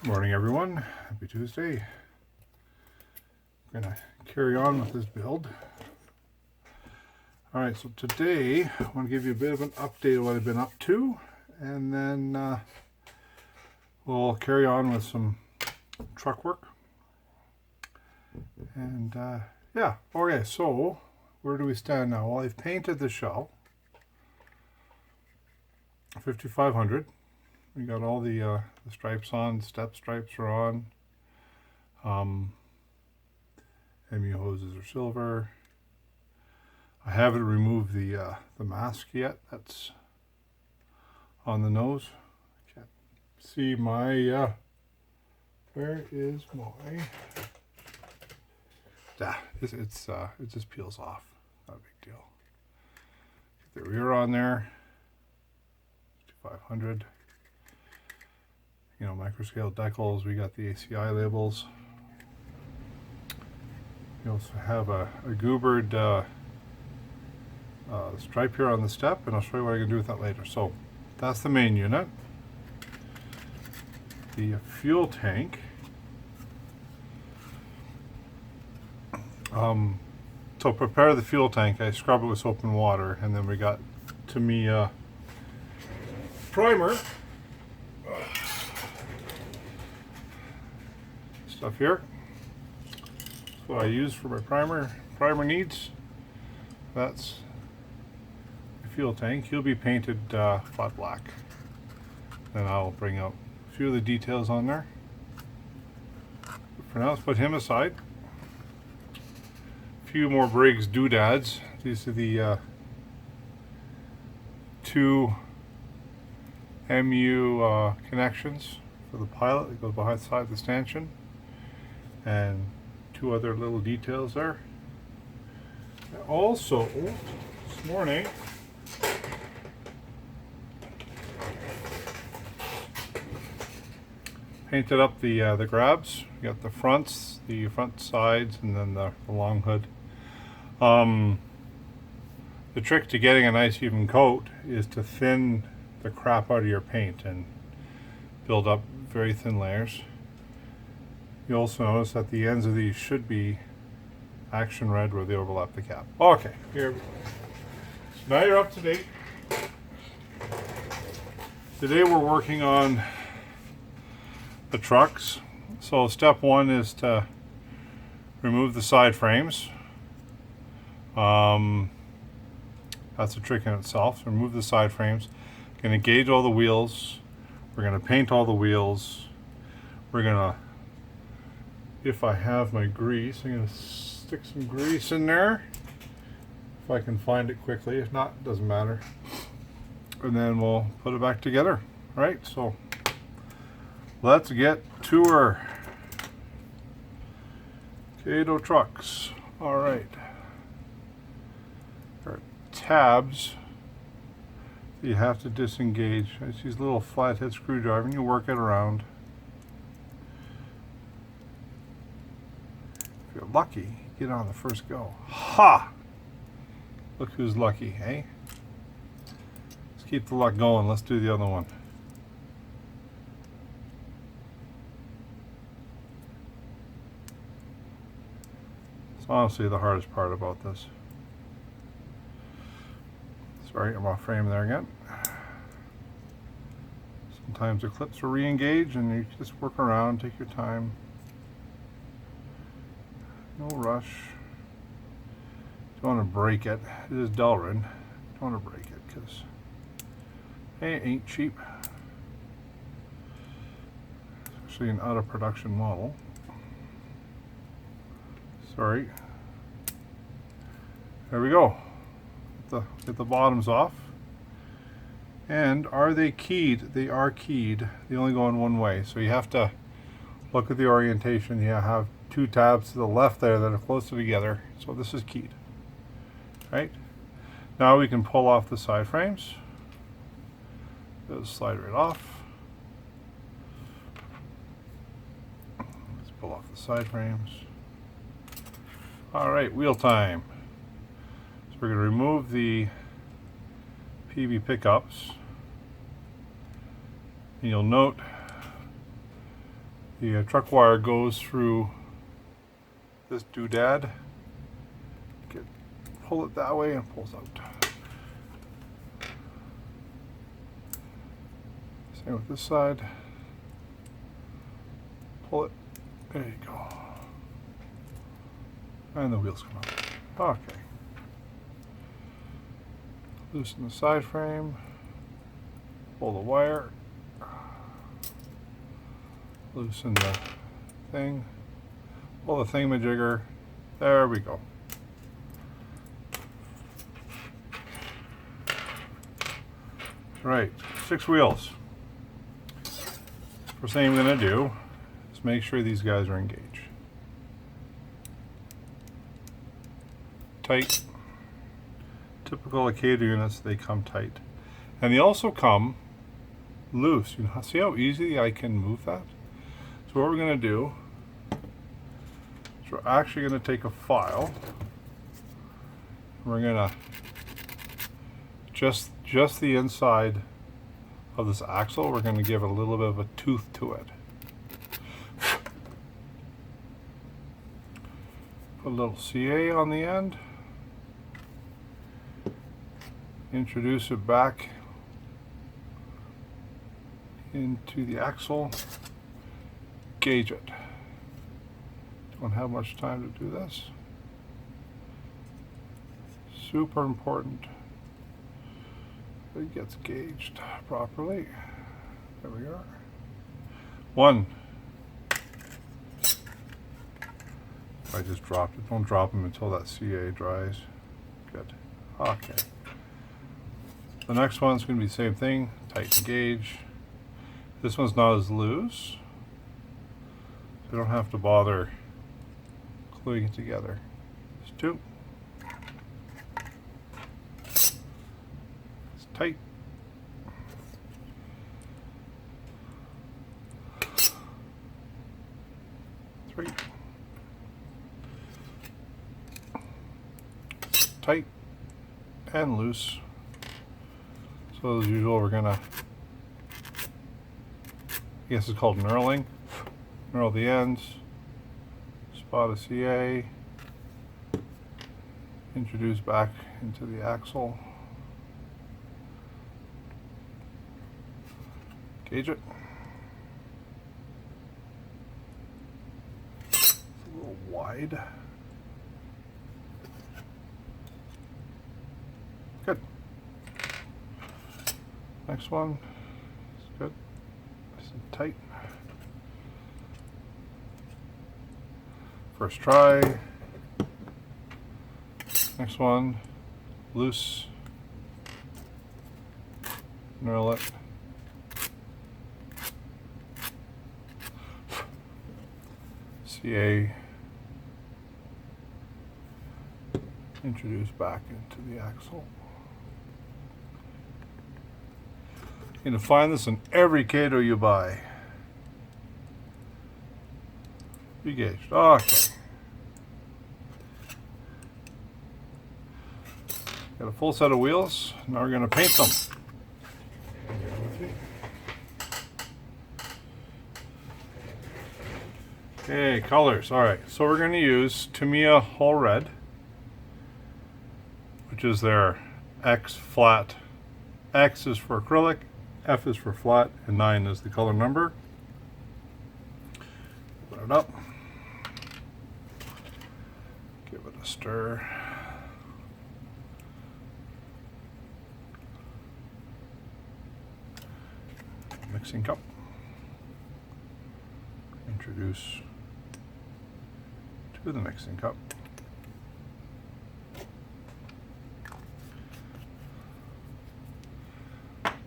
Morning everyone, happy Tuesday. I'm gonna carry on with this build. Alright, so today I want to give you a bit of an update of what I've been up to, and then we'll carry on with some truck work. And yeah, okay, so where do we stand now? Well, I've painted the shell 5500. We got all the stripes on, step stripes are on. MU hoses are silver. I haven't removed the mask yet. That's on the nose. Can't see my. Where is my? It just peels off. Not a big deal. Get the rear on there. 5500. You know, microscale decals. We got the ACI labels. You also have a goobered stripe here on the step, and I'll show you what I can do with that later. So that's the main unit. The fuel tank. To prepare the fuel tank, I scrub it with soap and water, and then we got to me primer stuff here. That's what I use for my primer needs. That's the fuel tank. He'll be painted flat black. Then I'll bring out a few of the details on there. But for now, let's put him aside. A few more Briggs doodads. These are the two MU connections for the pilot that goes behind the side of the stanchion, and two other little details there. Also, this morning, painted up the grabs. You got the fronts, the front sides, and then the long hood. The trick to getting a nice even coat is to thin the crap out of your paint and build up very thin layers. You also notice that the ends of these should be action red where they overlap the cap. Okay, here we go. So now you're up to date. Today we're working on the trucks. So step one is to remove the side frames. That's a trick in itself. So remove the side frames. Going to gauge all the wheels. We're going to paint all the wheels. We're going to, if I have my grease, I'm going to stick some grease in there. If I can find it quickly. If not, it doesn't matter. And then we'll put it back together. All right, so let's get to her. Kato trucks. All right. There are tabs that you have to disengage. It's these little flathead screwdriver, and you work it around. If you're lucky, get on the first go. Ha! Look who's lucky, eh? Let's keep the luck going. Let's do the other one. It's honestly the hardest part about this. Sorry, I'm off frame there again. Sometimes the clips will re-engage and you just work around, take your time. No rush. Don't want to break it. It is Delrin. Don't want to break it because it ain't cheap. Especially an out of production model. Sorry. There we go. Get the bottoms off. And are they keyed? They are keyed. They only go in one way. So you have to look at the orientation. You have two tabs to the left there that are closer together. So this is keyed. Right? Now we can pull off the side frames. Just slide right off. Let's pull off the side frames. All right, wheel time. So we're going to remove the PV pickups. And you'll note The truck wire goes through this doodad. Pull it that way and it pulls out. Same with this side. Pull it. There you go. And the wheels come out. Okay. Loosen the side frame. Pull the wire. Loosen the thing. Pull the thingamajigger. There we go. Right, 6 wheels. First thing I'm going to do is make sure these guys are engaged. Tight. Typical Acadia units, they come tight. And they also come loose. You know, see how easy I can move that? So what we're going to do is we're actually going to take a file. We're going to just the inside of this axle, we're going to give it a little bit of a tooth to it. Put a little CA on the end. Introduce it back into the axle. Gauge it. Don't have much time to do this. Super important. It gets gauged properly. There we are. 1. I just dropped it. Don't drop them until that CA dries. Good. Okay. The next one's going to be the same thing. Tighten gauge. This one's not as loose. So you don't have to bother gluing it together. There's 2. Tight. 3. Tight and loose. So as usual, we're gonna, I guess it's called knurling. Knurl the ends. Spot a CA. Introduce back into the axle. Gauge it. It's a little wide. Good. Next one. It's good. Nice and tight. First try. Next one. Loose. Knurl it. CA. Introduce back into the axle. You're going to find this in every Kato you buy. Re-gauged. Okay. Got a full set of wheels. Now we're going to paint them. Okay, colors. Alright, so we're going to use Tamiya All Red, which is their X flat. X is for acrylic, F is for flat, and 9 is the color number. Open it up. Give it a stir. Mixing cup. Introduce to the mixing cup.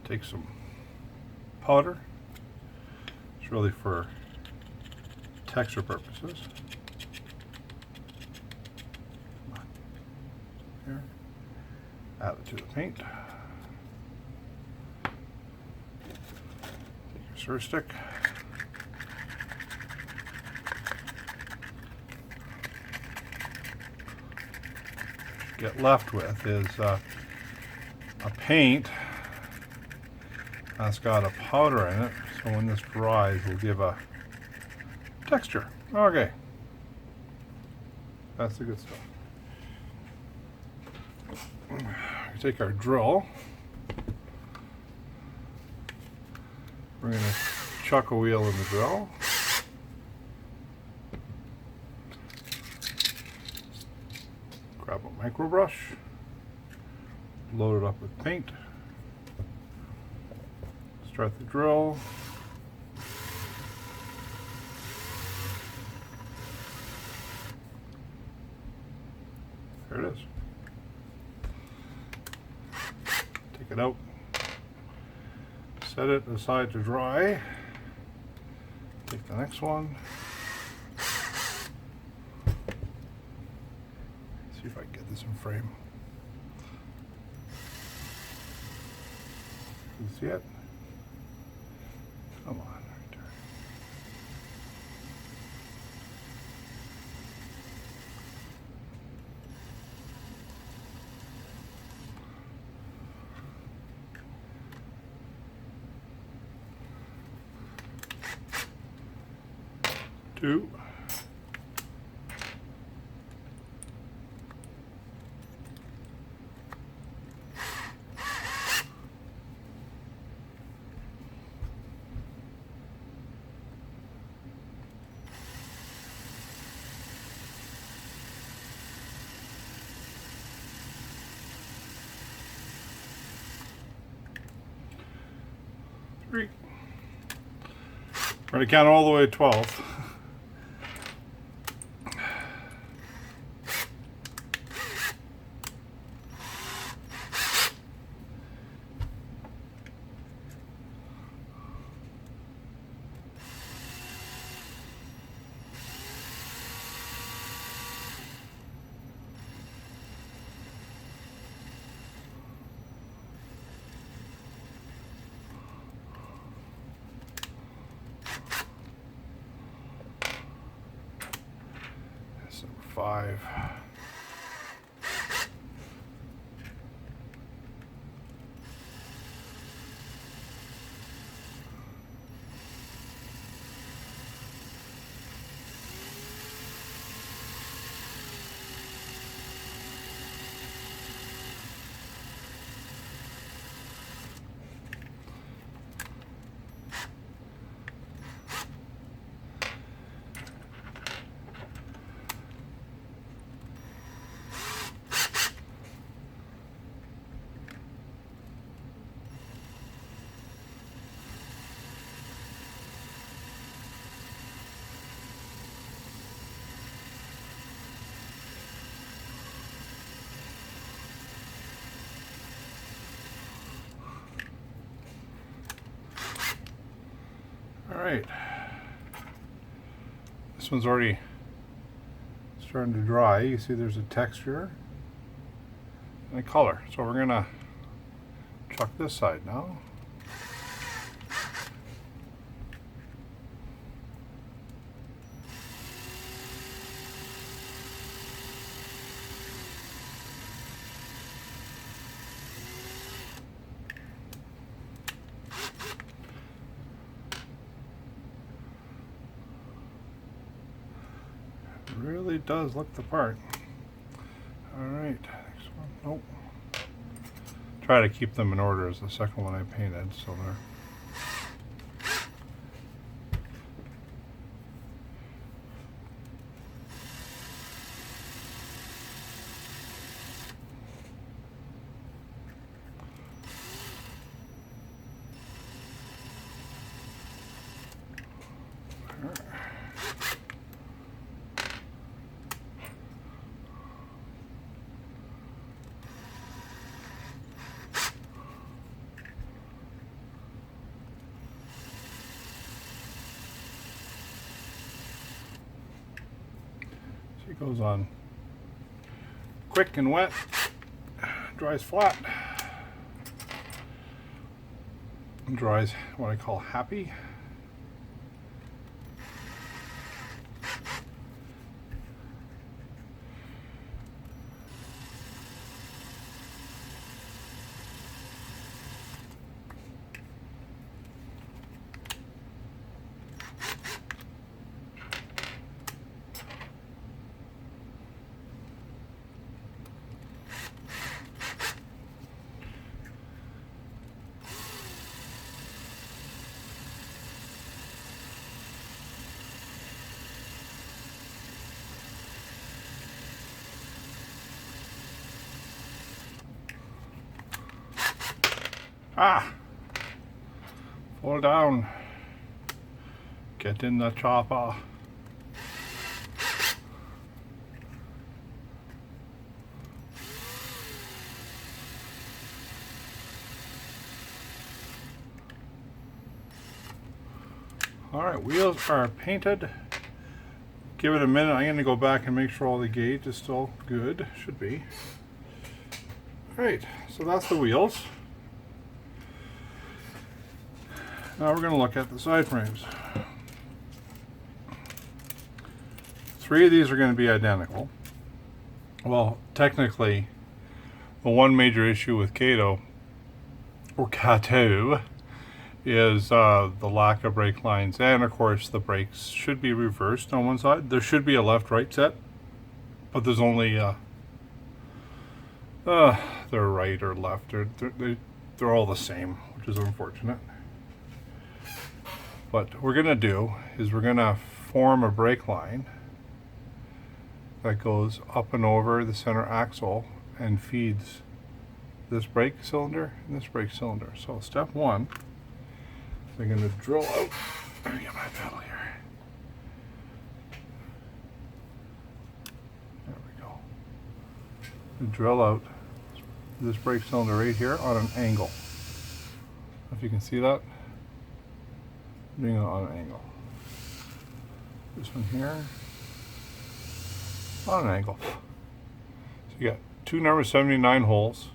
Take some powder. It's really for texture purposes. Here. Add it to the paint. Take your stir stick. Get left with is a paint that's got a powder in it, so when this dries, we'll give a texture. Okay. That's the good stuff. We take our drill. We're going to chuck a wheel in the drill. Grab a micro brush. Load it up with paint. Start the drill. There it is. Take it out. Set it aside to dry. Take the next one. See if I can get this in frame. You see it? Come on, right there. Two. Three. We're going to count all the way to 12. That's number 5. All right, this one's already starting to dry. You see there's a texture and a color. So we're gonna chuck this side now. Really does look the part. All right, next one. Nope. Try to keep them in order as the second one I painted, so they're. It goes on quick and wet, dries flat, dries what I call happy. Ah! Fall down. Get in the chopper. Alright, wheels are painted. Give it a minute. I'm going to go back and make sure all the gauge is still good. Should be. Alright, so that's the wheels. Now we're going to look at the side frames. 3 of these are going to be identical. Well, technically, the one major issue with Kato, or Kato, is the lack of brake lines, and of course the brakes should be reversed on one side. There should be a left-right set, but there's only they're right or left. They're all the same, which is unfortunate. What we're gonna do is we're gonna form a brake line that goes up and over the center axle and feeds this brake cylinder and this brake cylinder. So step one, I'm going to drill out. Let me get my pedal here. There we go. Drill out this brake cylinder right here on an angle. If you can see that, I'm doing it on an angle. This one here on an angle. So you got 2 number 79 holes.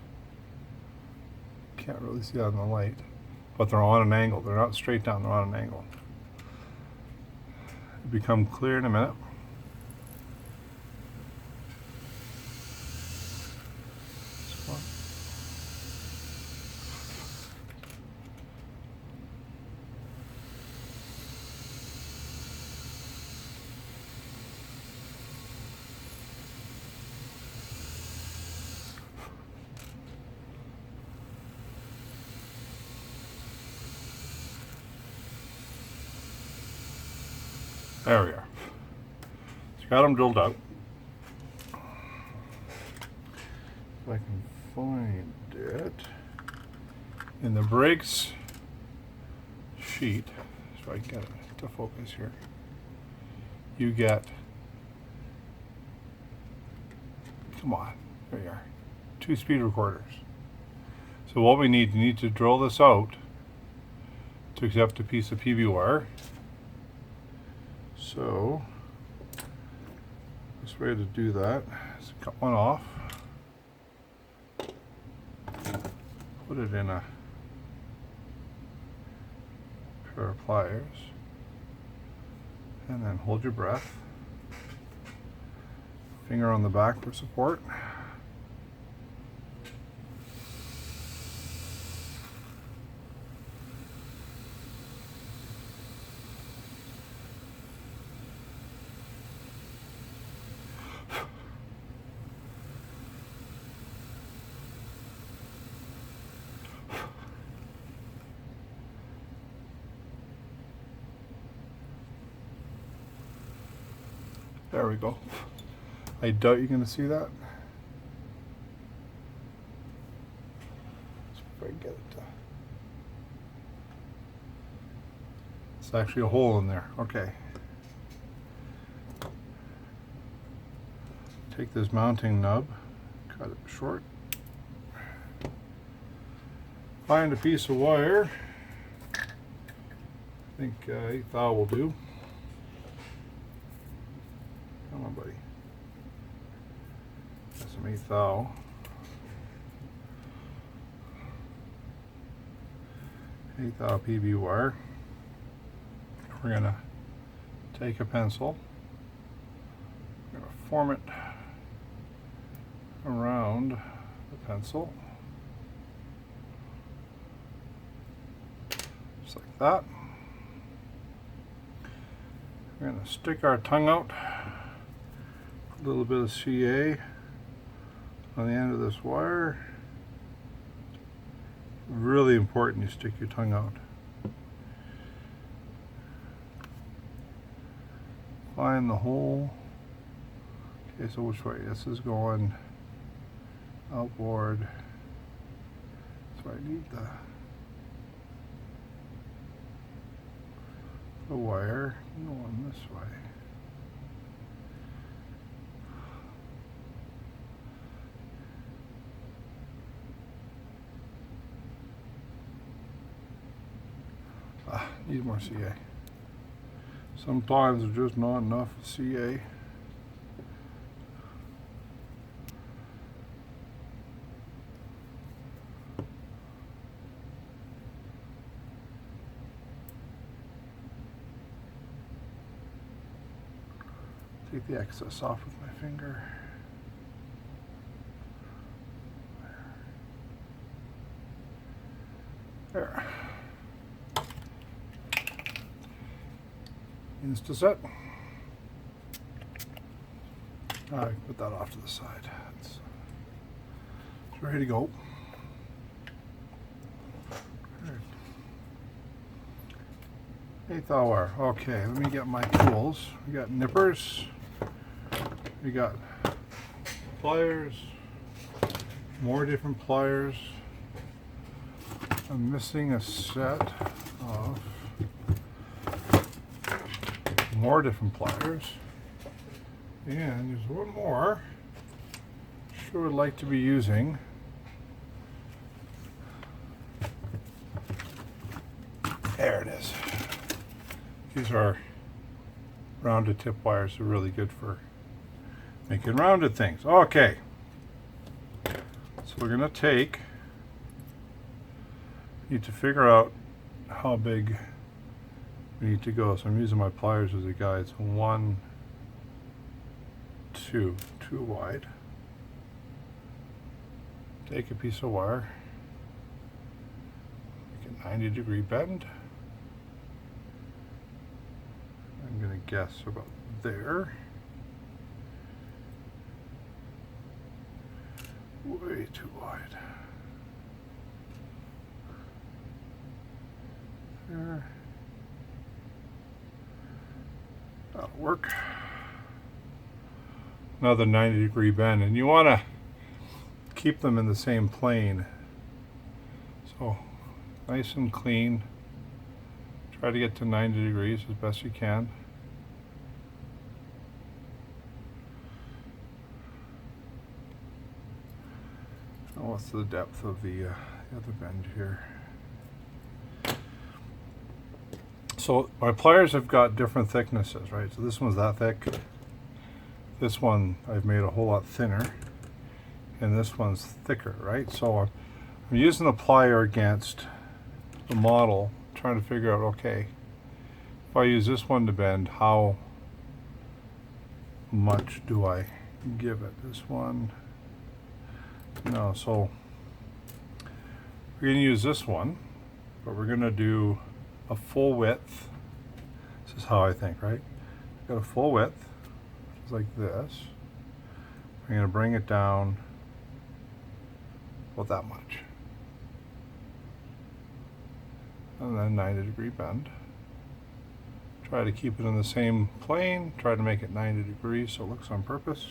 Can't really see that in the light, but they're on an angle. They're not straight down, they're on an angle. It'll become clear in a minute. This one. There we are. So got them drilled out. If I can find it in the brakes sheet, so I can get it to focus here. You get, come on, there you are, 2 speed recorders. So what we need, you need to drill this out to accept a piece of PB wire. So, this way to do that is cut one off, put it in a pair of pliers, and then hold your breath, finger on the back for support. There we go. I doubt you're going to see that. Let's see if I can get it to... It's actually a hole in there. Okay. Take this mounting nub, cut it short. Find a piece of wire. I think 1/8 thou will do. Come on, buddy. That's some 1/8 thou. 1/8 thou PB wire. We're gonna take a pencil. We're gonna form it around the pencil, just like that. We're gonna stick our tongue out. A little bit of CA on the end of this wire. Really important you stick your tongue out. Find the hole. Okay, so which way? This is going outboard. So I need the the wire going this way. Need more CA. Sometimes there's just not enough CA. Take the excess off with my finger. There. Insta-set. I put that off to the side. It's ready to go. Eighth hour. Okay, let me get my tools. We got nippers. We got pliers. More different pliers. I'm missing a set of more different pliers, and there's one more sure would like to be using. There it is. These are rounded tip wires. They're really good for making rounded things. Okay, so we're gonna need to figure out how big we need to go. So I'm using my pliers as a guide. So 1, 2 wide. Take a piece of wire, make a 90-degree bend. I'm going to guess about there. Way too wide. There. That'll work. Another 90-degree bend, and you want to keep them in the same plane. So nice and clean. Try to get to 90 degrees as best you can. Now what's the depth of the other bend here? So my pliers have got different thicknesses, right? So this one's that thick. This one I've made a whole lot thinner, and this one's thicker, right? So I'm using the plier against the model, trying to figure out, okay, if I use this one to bend, how much do I give it? This one, no, so we're gonna use this one, but we're gonna do a full width. This is how I think, right? I've got a full width, just like this. I'm going to bring it down about that much. And then 90-degree bend. Try to keep it in the same plane. Try to make it 90 degrees so it looks on purpose.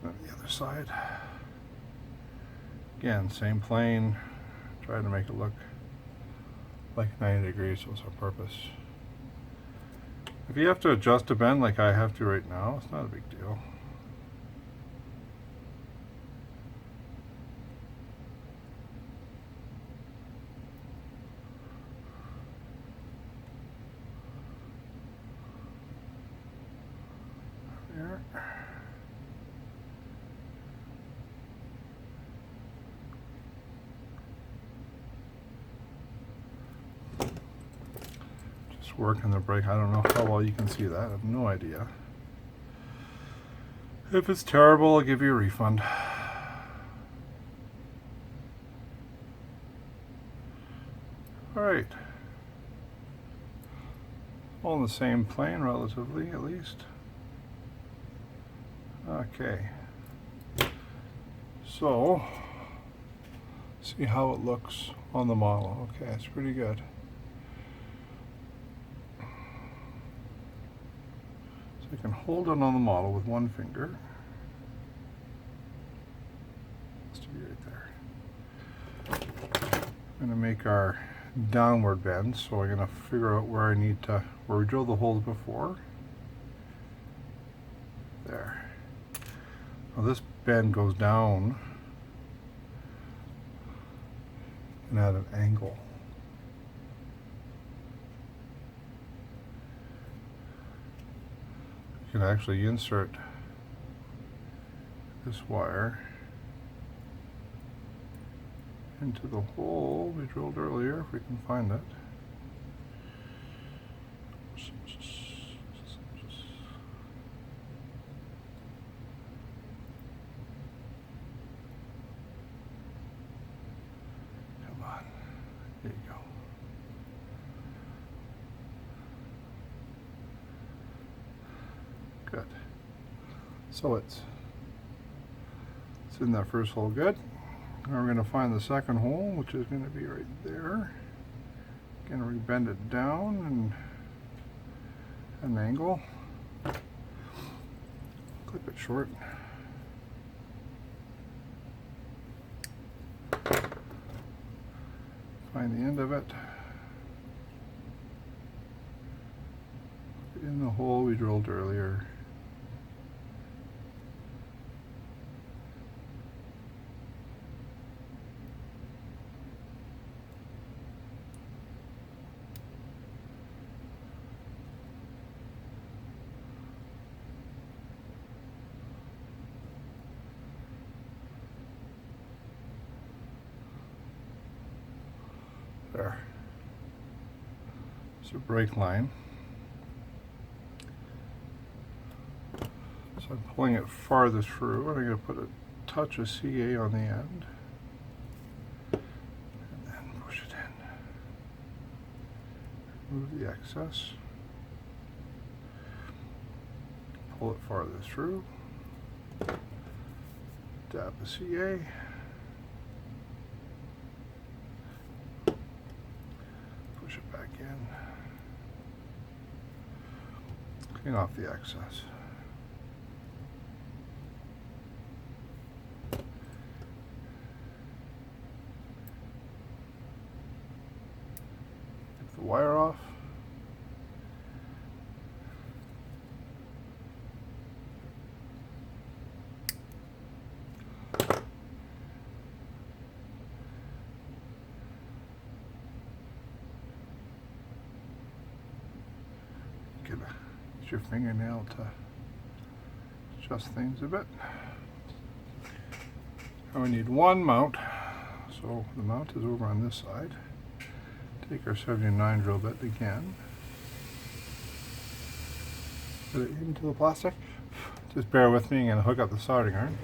And the other side. Again, same plane. Try to make it look like 90 degrees was on purpose. If you have to adjust a bend like I have to right now, it's not a big deal. There. Working the brake. I don't know how well you can see that. I have no idea. If it's terrible, I'll give you a refund. Alright. All in the same plane, relatively, at least. Okay. So, see how it looks on the model. Okay, it's pretty good. So you can hold it on the model with one finger. Has to be right there. I'm going to make our downward bends, so I'm going to figure out where I need to, where we drilled the holes before. There. Now this bend goes down and at an angle. You can actually insert this wire into the hole we drilled earlier, if we can find it. Come on, there you go. Good. So it's in that first hole good. Now we're going to find the second hole, which is going to be right there. Going to rebend it down and an angle. Clip it short. Find the end of it. In the hole we drilled earlier. There. It's a brake line. So I'm pulling it farthest through, and I'm going to put a touch of CA on the end. And then push it in. Remove the excess. Pull it farthest through. Dab the CA. Push it back in. Clean off the excess. Take the wire off. Use your fingernail to adjust things a bit. Now we need one mount, so the mount is over on this side. Take our 79 drill bit again, put it into the plastic. Just bear with me and hook up the soldering iron.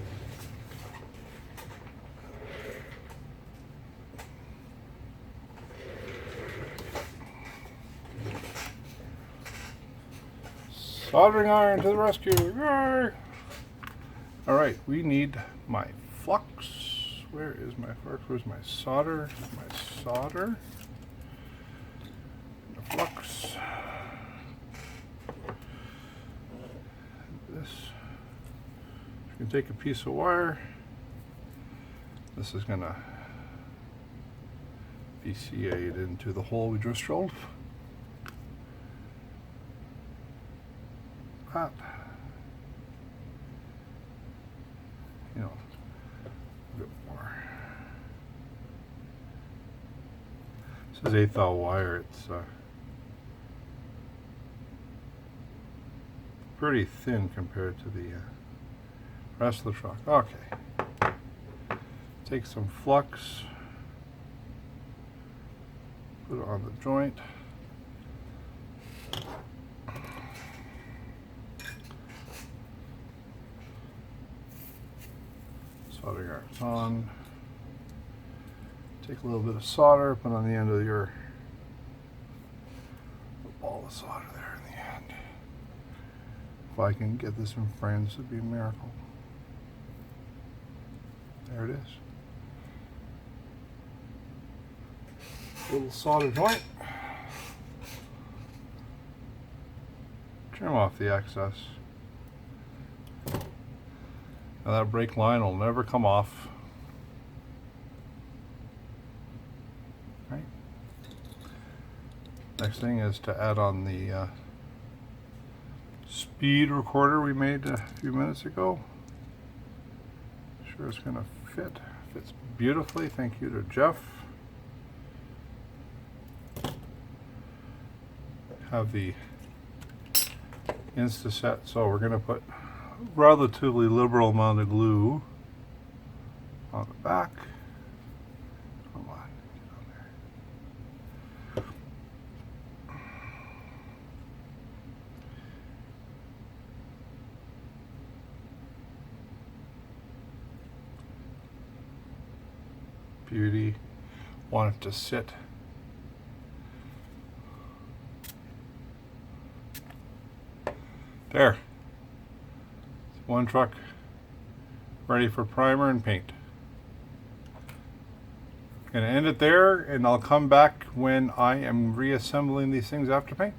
Soldering iron to the rescue! Yay! All right, we need my flux. Where is my flux? Where's my solder? My solder. The flux. This. You can take a piece of wire. This is gonna be CA'd into the hole we just drilled. That. You know, a bit more. This is 8/0 wire. It's pretty thin compared to the rest of the truck. Okay. Take some flux, put it on the joint. Soldering iron's on. Take a little bit of solder, put on the end of your ball of solder there in the end. If I can get this in frame, this would be a miracle. There it is. Little solder joint. Trim off the excess. Now that brake line will never come off. Right? thing is to add on the speed recorder we made a few minutes ago. Sure it's going to fit. Fits beautifully. Thank you to Jeff. Have the Instaset, so we're going to put relatively liberal amount of glue on the back. Come on, get on there. Beauty. Want it to sit. There. One truck ready for primer and paint. Gonna end it there, and I'll come back when I am reassembling these things after paint.